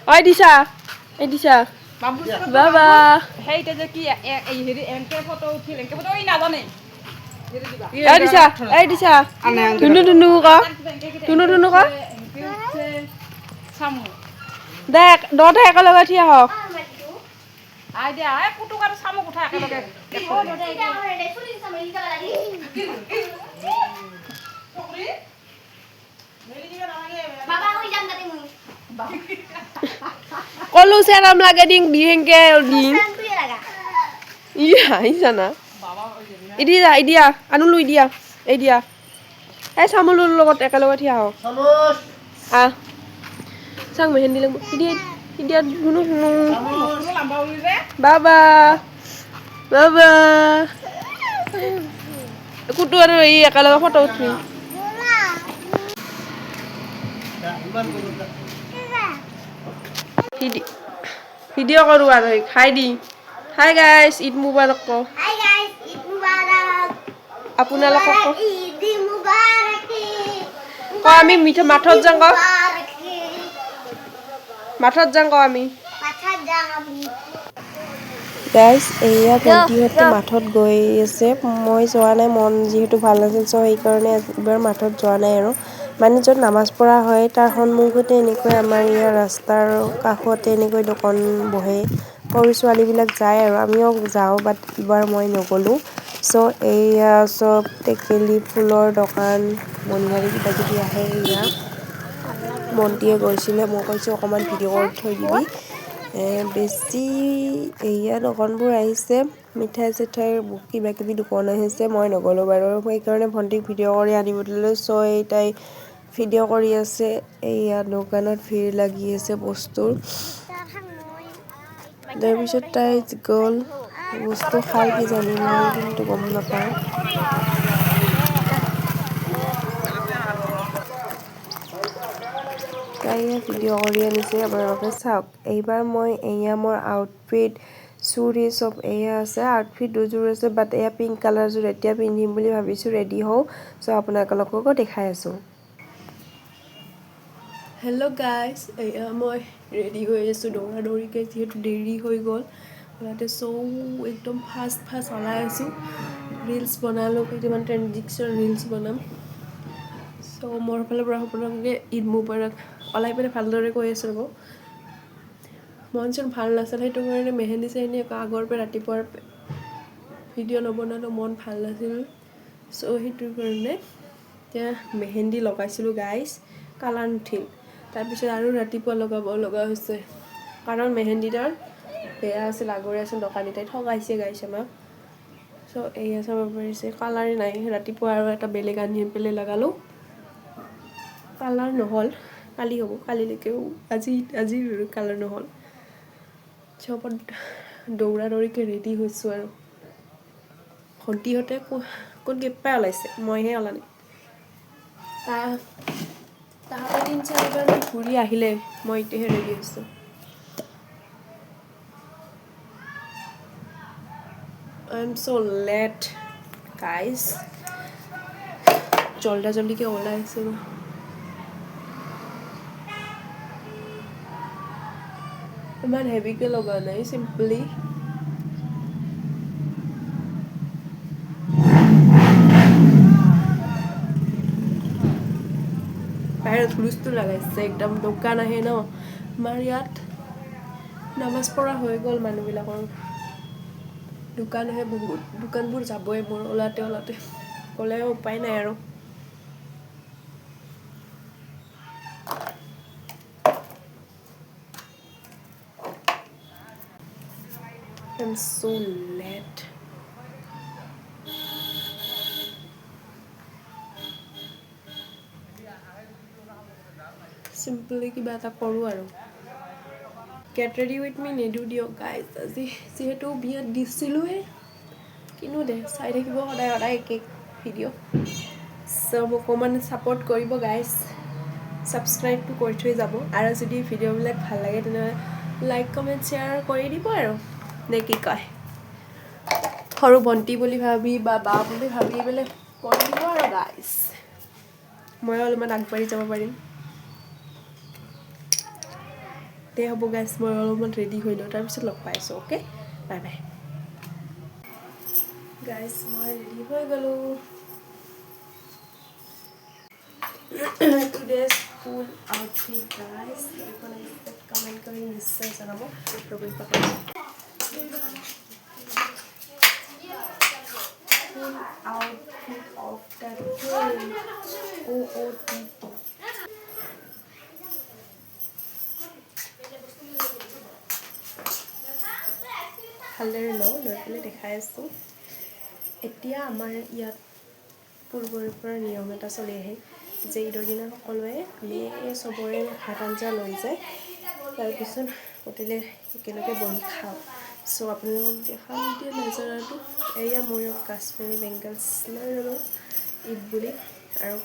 ঐ দিছা এই দিছা বাবা সেইটা যে কি এই হেৰি এনকে ফটো উঠিল এনকে ফটো ই নাজানে এই দিছা ধুনু ধুনু ক ধুনু ধুনু ক চামু দে দতে একেলগে থিয় হওক আই দিয়া এই পুতুক আৰু চামুক উঠা একেলগে কলো চেৰাম লাগে দিং দিহেংকে দিং ইয়া না ইদিয়া আনো লৈ দিয়া এই দিয়া এই চামুলৰ লগত একেলগে থিয়া হওক আহ চাং মেহেন্দি লাগিব ইদিয়া ধুনু ধুনু বাবা বাবা কুটু আৰু এই একেলগে ফটো উঠি ভিডিঅ' কৰো আৰু খাই দি হাই গাইছ ঈদ মুবাৰক ক আপোনালোকক ক আমি মিঠা মাঠত যাওঁ ক মাঠত যাওঁ ক আমি গাইজ এয়া ভণ্টিহঁতে মাঠত গৈ আছে মই যোৱা নাই মন যিহেতু ভাল নাছিল চ' সেইকাৰণে এবাৰ মাঠত যোৱা নাই আৰু মানে য'ত নামাজ পঢ়া হয় তাৰ সন্মুখতে এনেকৈ আমাৰ ইয়াৰ ৰাস্তাৰ কাষতে এনেকৈ দোকান বহে সৰু ছোৱালীবিলাক যায় আৰু আমিও যাওঁ বাট এইবাৰ মই নগ'লোঁ চ' এইয়া চব টেকেলি ফুলৰ দোকান মণিহাৰী কিবা কিবি আহে এয়া ভণ্টিয়ে গৈছিলে মই কৈছোঁ অকণমান ভিডিঅ' কৰি থৈ দিবি বেছি এয়া দোকানবোৰ আহিছে মিঠাই চিঠাইৰ কিবা কিবি দোকান আহিছে মই নগ'লোঁ বাৰু সেইকাৰণে ভণ্টিক ভিডিঅ' কৰি আনিব দিলোঁ চ' তাই ভিডিঅ' কৰি আছে এয়া দোকানত ভিৰ লাগি আছে বস্তুৰ তাৰপিছত তাই গ'ল বস্তু খাই কি জানি মই কিন্তু গম নাপাওঁ তাই ভিডিঅ' কৰি আনিছে আপোনালোকে চাওক এইবাৰ মই এয়া মোৰ আউটফিট চুৰি চব এয়া আছে আউটফিট দুযোৰ আছে বাট এয়া পিংক কালাৰযোৰ এতিয়া পিন্ধিম বুলি ভাবিছোঁ ৰেডি হওঁ চ' আপোনালোককো দেখাই আছোঁ হেল্ল' গাইজ এয়া মই ৰেডি হৈ আছোঁ দৌৰা দৌৰিকৈ যিহেতু দেৰি হৈ গ'ল ইয়াতে একদম ফাষ্ট ওলাই আছোঁ ৰিলচ বনালোঁ কেইটামান ট্ৰেনজিকশ্যন ৰিলচ বনাম চ' মোৰ ফালৰ পৰা আপোনালোকে ঈদ মুবাৰক ওলাই পেলাই ভালদৰে কৈ আছোঁ ৰ'ব মন চন ভাল নাছিল সেইটো কাৰণে মেহেন্দি চেহেন্দি আগৰ পৰা ৰাতিপুৱাৰ ভিডিঅ' নবনালোঁ মন ভাল নাছিল চ' সেইটোৰ কাৰণে এতিয়া মেহেন্দি লগাইছিলোঁ গাইজ কালাৰ নুঠিল তাৰপিছত আৰু ৰাতিপুৱা লগাব লগা হৈছে কাৰণ মেহেন্দিডাল বেয়া আছিল আগৰে আছিল দোকানীটাই ঠগাইছে গাইজ আমাক চ' এয়া চাব পাৰিছে কালাৰে নাই ৰাতিপুৱা আৰু এটা বেলেগ আনি পেলাই লগালোঁ কালাৰ নহ'ল কালি হ'ব কালিলৈকেও আজি কালাৰ নহ'ল চবত দৌৰা দৌৰিকৈ ৰেডি হৈছোঁ আৰু ভণ্টিহঁতে কোন কেইপাই ওলাইছে মইহে ওলা নাই তাহাঁতে 3-4বাৰমান ঘূৰি আহিলে মই এতিয়াহে ৰেডি হৈছোঁ I am so late guys জল্দিকে ওলাইছোঁ ইমান হেভিকে লগা নাই চিম্পলি বাহিৰত হুলস্থুল লগাইছে একদম দোকান আহে ন আমাৰ ইয়াত নামাজ পঢ়া হৈ গ'ল মানুহবিলাকৰ দোকান আহে বহুত দোকানবোৰ যাবই মোৰ ওলাওঁতে গ'লেও উপায় নাই আৰু I'm so late চিম্পলি কিবা এটা কৰোঁ আৰু গেট ৰেডি উইথ মি নিদিওঁ দিয়ক গাইজ আজি যিহেতু বিয়াত দিছিলোঁহে কিনো দে চাই থাকিব সদায় একে ভিডিঅ' চ' মোক অকণমান ছাপোৰ্ট কৰিব গাইজ ছাবস্ক্ৰাইবটো কৰি থৈ যাব আৰু যদি ভিডিঅ'বিলাক ভাল লাগে তেনেহ'লে লাইক কমেণ্ট শ্বেয়াৰ কৰি দিব আৰু নে কি কয় সৰু ভণ্টি বুলি ভাবি বা বা বুলি ভাবি পেলাই কৰি দিব আৰু গাইজ ময়ো অলপমান আগবাঢ়ি যাব পাৰিম তে হ'ব গাইছ মই অলপমান ৰেডি হৈ লওঁ তাৰপিছত লগ পাইছোঁ অ'কে বাই বাই গাইছ মই ৰেডি হৈ গ'লোঁ today's full outfit guys comment কৰি নিশ্চয় জনাব Rabi papa full outfit of the day OOTD ভালদৰে লৈ পেলাই দেখাই আছোঁ এতিয়া আমাৰ ইয়াত পূৰ্বৰে পৰা নিয়ম এটা চলি আহে যে ঈদৰ দিনা সকলোৱে আমি চবৰে ভাত আঞ্জা লৈ যায় তাৰপিছত হোটেলে একেলগে বহি খাওঁ চ' আপোনালোকক দেখাম এতিয়া নজৰাটো এয়া মোৰ কাশ্মীৰী বেংগলছ লৈ ল'লোঁ ঈদ বুলি আৰু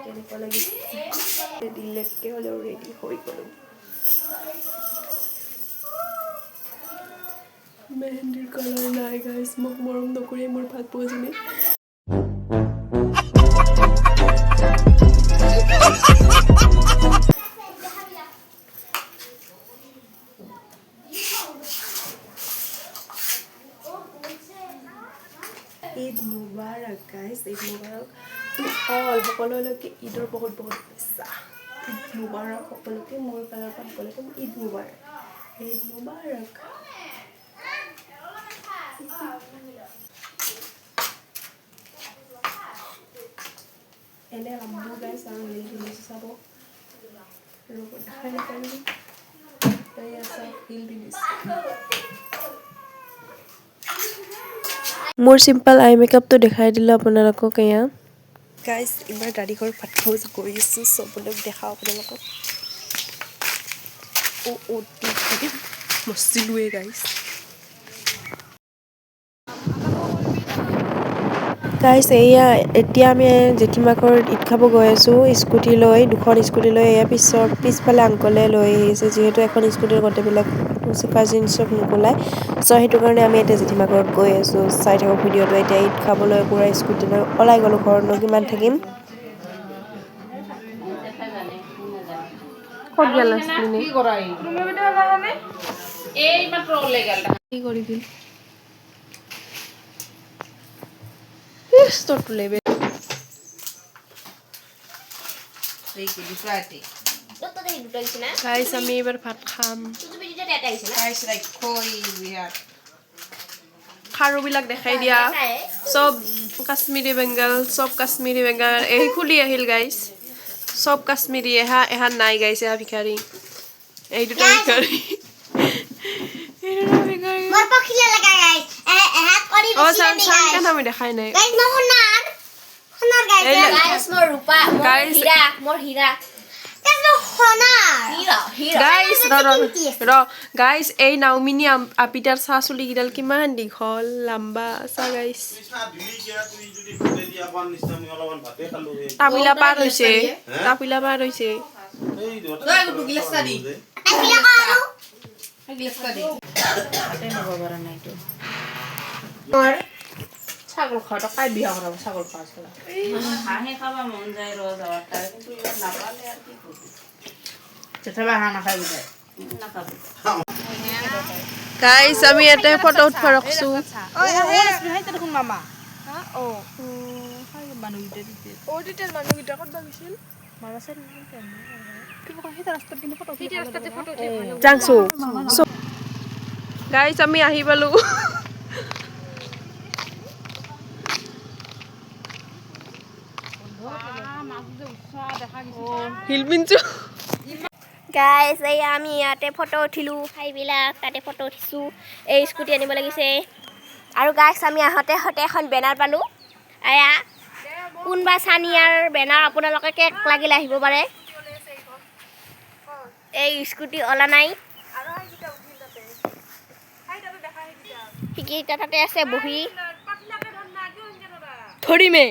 কেনেকুৱা লাগিছে দিলেতকৈ হ'লেও ৰেডি হৈ গ'লোঁ মেহেন্দিৰ কালাৰ নাই গাইছ মোক মৰম নকৰি মোৰ ভাত পোৱাজনী ঈদ মুবাৰক গাইছ ঈদ মুবাৰক টু অল সকলোলৈকে ঈদৰ বহুত বহুত শুভেচ্ছা ঈদ মুবাৰক সকলোকে মোৰ ফালৰ পৰা সকলোকে ঈদ মুবাৰক ঈদ মুবাৰক এনে লাম্বু গাইছ আৰু হিল পিন্ধিছোঁ চাব ৰ'ব দেখাই নাপাৰিলোঁ এয়া চাওক হিল পিন্ধিছোঁ মোৰ চিম্পল আই মেকআপটো দেখাই দিলোঁ আপোনালোকক এয়া গাইজ এইবাৰ দাদীঘৰ ভাত খাব গৈ আছোঁ চবলৈক দেখাওঁ আপোনালোকক মচিলোৱে গাইজ গাইজ এয়া এতিয়া আমি জেঠীমাকৰ ঈদ খাব গৈ আছোঁ স্কুটি লৈ দুখন স্কুটি লৈ এয়া পিছফালে আংকলে লৈ আহিছে যিহেতু এখন স্কুটিৰ গোটেইবিলাক কাজিন চব নোকোলাই চ' সেইটো কাৰণে আমি এতিয়া জেঠীমাকৰত গৈ আছোঁ চাই থাকোঁ ভিডিঅ'টো এতিয়া ঈদ খাবলৈ পুৰা স্কুটি লৈ ওলাই গ'লোঁ ঘৰতনো কিমান থাকিম ক'ত গ'ল কি কৰি দিল গাইছ আমি এইবাৰ ভাত খাম খাৰুবিলাক দেখাই দিয়া চব কাশ্মীৰী বেংগল চব কাশ্মীৰী বেংগল এই খুলি আহিল গাইছ চব কাশ্মীৰী এহাত নাই গাইছ এহা ভিখাৰী এই দুটা ভিখাৰী আমি দেখাই নাই গাইছ এই নাওমিনী আপিতাৰ চাহ চুলি কিডাল কিমান দীঘল লাম্বা চা গাইছ তাপিলা পাৰ হৈছে ছাগল খাওয়া কাই বিয়া করাবো ছাগল খাওয়া ছাড়া হাঁহে খাবা মন যায় রোজ আবারটা কিন্তু এবার না পারলে আর কি করবি সেটা হাঁনা খাই বুঝায় না খাবো গাইছ আমি এটা ফটো উঠবা রাখছো ওই হাইতে দেখুন মামা হ্যাঁ ও হাই মানুগিটা দিতে ও ডিটেল মানুগিটা কত বাগিছিল মারা সাইড কি বকা হেতা রাস্তাত কিন্তু ফটো হেতা রাস্তাতে ফটো উঠে জাংছো গাইছ আমি আহি পালো গাইজ এই আমি ইয়াতে ফটো উঠিলোঁ ঠাইবিলাক তাতে ফটো উঠিছোঁ এই স্কুটি আনিব লাগিছে আৰু গাইজ আমি আহোঁতে এখন বেনাৰ পালোঁ এয়া কোনোবা চানিয়াৰ বেনাৰ আপোনালোকে কেক লাগিলে আহিব পাৰে এই স্কুটি অলা নাই সেইকেইটা তাতে আছে বহি ধৰিমে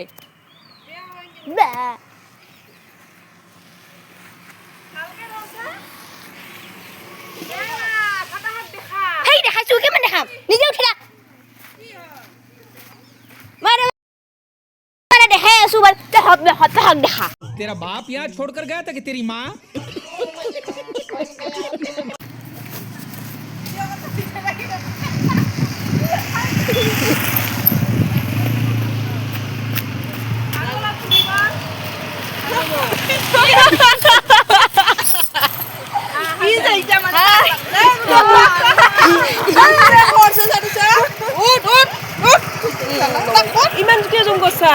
হেই দেখাইছো কিমান দেখাম নিজে উঠি থাক মই দেখাই আছো পেহাক দেখা तेरा बाप यहाँ छोड़कर गया था कि तेरी माँ ইমান কিয় জম কৰছা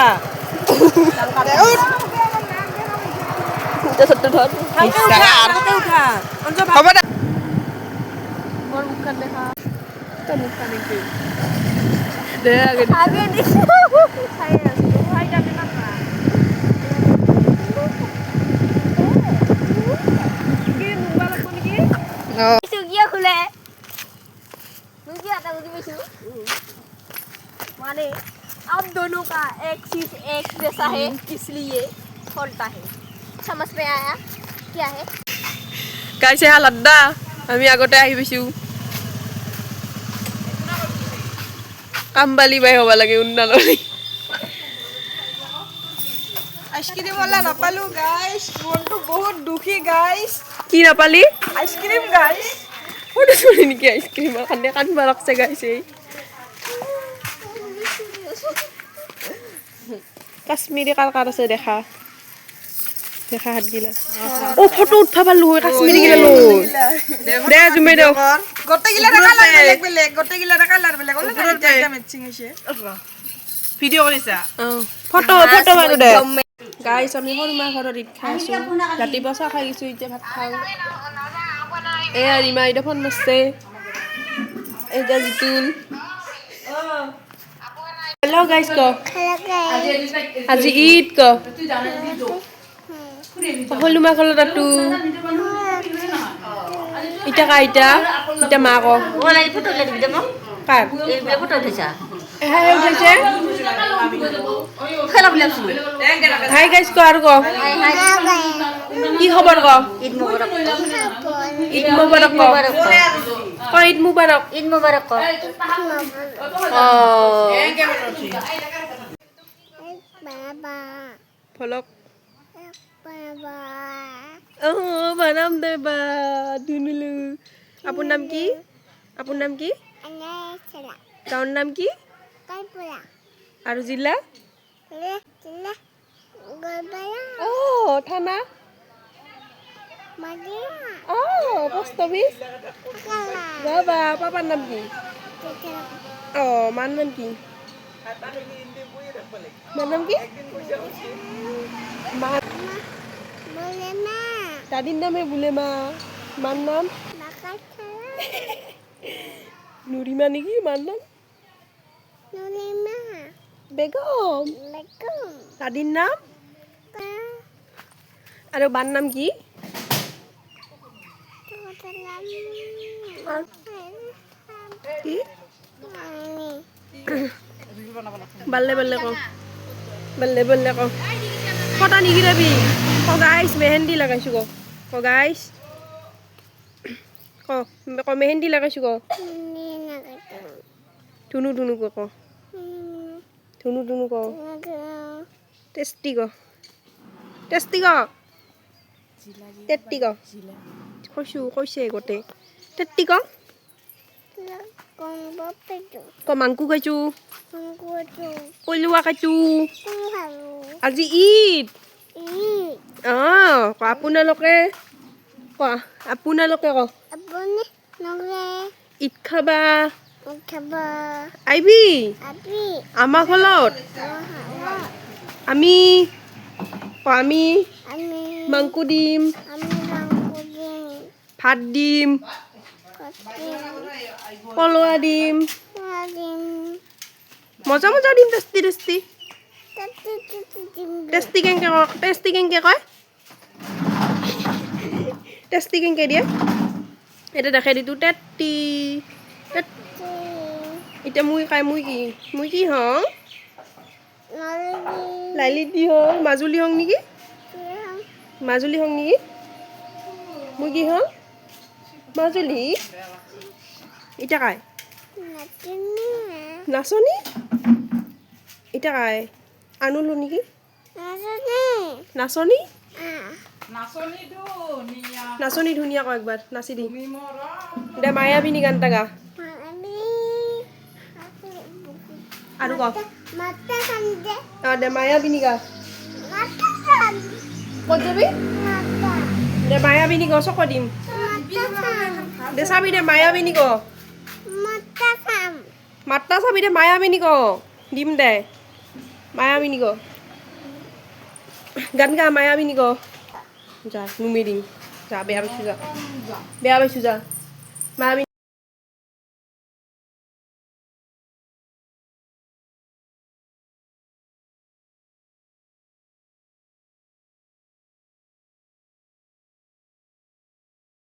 Kia khule. Mungkin ada lagi besu. माने अब दोनों का एक चीज एक जैसा है इसलिए खोलता है समझ में आया क्या है গাইছে হালাদ্দা আমি আগতে আহি পাইছো কামবালি বাই হ'ব লাগে উন্নালৰি আইসক্রিম वाला নাপালো গাইস মনটো বহুত দুখী গাইস কি নাপালি আইসক্রিম গাইস ফটো চুৰি নেকি আইচক্ৰীমৰ কাৰণে কান্দবা লাগছে গাইছে কাশ্মীৰী কালকাৰ আছে দেখা দেখা হাত গিলা ও ফটো উঠবা পাৰলু কাশ্মীৰী গিলা লো দে জুমে দেও গোটেইগিলা কালার বেলেগ বেলেগ গোটেইগিলা কালার বেলেগ ওলা জায়গা ম্যাচিং হইছে ভিডিও কৰিছা ফটো ফটো মাৰো দে গাইছ আমি সৰুমা ঘৰত ঈদ খাই আছো ৰাতিপুৱা চাহ খাই গৈছো এতিয়া ভাত খাওঁ এয়া ৰিমা এতিয়া ফোন মাৰছে এইটা জিতুল হেল্ল' গাইছ ক আজি ঈদ ক সৰুমা ঘৰত আতো ইটা কা ইটা ইটা মা ক ওলাই ফটো উঠাই দিবি মোক কাৰ এই ফটো উঠাইছা এহে উঠাইছে খেলা বুলি আছো হাই গাইছ ক আৰু ক হাই হাই কি খবৰ ক ঈদ মুবাৰক ঈদ মুবাৰক ক ক ঈদ মুবাৰক ঈদ মুবাৰক ক ফলক বানাম দে বা দুনুলু আপোনাৰ নাম কি আপোনাৰ নাম কি গাঁৱৰ নাম কি আৰু জিলা থানা পোষ্ট অফিচ বাবা পাপাৰ নাম কি মাৰ নাম কি মাৰ নাম কি মা দাদির নামে বলে মা মার নাম নুরিমা নাকি মার নাম বেগম দাদির নাম আর বার নাম কি কি বাল্লে বাল্লে ক বাল্লে বাল্লে ক ফটা নিগিরাবি ক গাইস মেহেন্দি লাগাইছো ক গাইস ক মেহেন্দি লাগাইছো ক ধুনু ধুনু ক ধুনু ধুনু ক টেস্টি ক টেস্টি ক টেট্টি ক কৈছো কৈছে গোটে টেট্টি ক ক মাংকু খাইছো কইলুৱা খাইছো আজি ঈদ ক আপোনালোকে ক আপোনালোকে ক ঈদ খাবা আইবি আমাৰ ঘৰত আমি আমি মাংকু দিম ভাত দিম কলোৱা দিম মজা মজা দিম টেষ্টি টেষ্টি টেষ্টি কেংকে কয় টেষ্টি কেংকে দিয়ে এটা দেখাই দিতো টেষ্টি এতিয়া মুই কি হওঁ লাইলি দি হওঁ মাজুলী হওঁ নেকি মুই কি হওঁ মাজুলী এতিয়া কাই নাচনী এতিয়া কাই আনুলো নেকি নাচনী নাচনী ধুনীয়া ক একবাৰ নাচি দি দে মায়াবিনী গান এটা গা আৰু ক দে মায়াবিনী গা ক'ত যাবি দে মায়াবিনী ক চক দিম দে চাবি দে মায়াবিনী ক মাত্ৰা চাবি দে মায়াবিনী ক দিম দে মায়াবিনী ক গান গা মায়াবিনী ক যা নুমি দিম যা বেয়া পাইছোঁ যা মায়াবিনী